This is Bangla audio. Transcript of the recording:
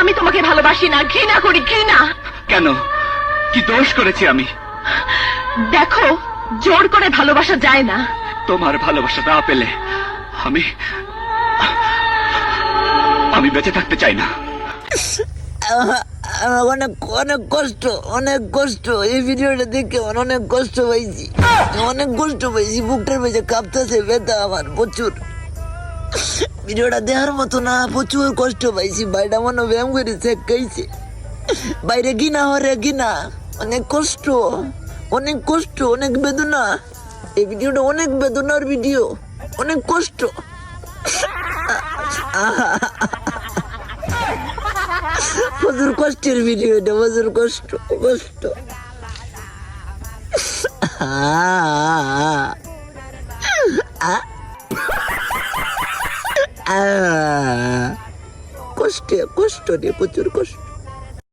আমি তোমাকে ভালোবাসি না, ঘৃণা করি, ঘৃণা। কেন? কি দোষ করেছি আমি? দেখো, জোর করে ভালোবাসা যায় না। তোমার ভালোবাসা না পেলে আমি আমি বেঁচে থাকতে চাই না। অনেক অনেক কষ্ট, অনেক কষ্ট। এই ভিডিওটা দেখে অনেক কষ্ট পাইছি, অনেক কষ্ট পাইছি। বুকটার পেছনে কাঁপতেছে, ব্যথা আমার প্রচুর। ভিডিওটা দেখার মতো না, প্রচুর কষ্ট পাইছি। ভাইটা মনে ব্যায়াম করে চেক খাইছে। বাইরে গিনা হরে গিনা, অনেক কষ্ট, অনেক কষ্ট, অনেক বেদনা। এই ভিডিওটা অনেক বেদনার ভিডিও, অনেক কষ্ট। প্রচুর কষ্টের ভিডিও এটা, প্রচুর কষ্ট, কষ্ট। কষ্ট, কষ্ট রে, প্রচুর কষ্ট।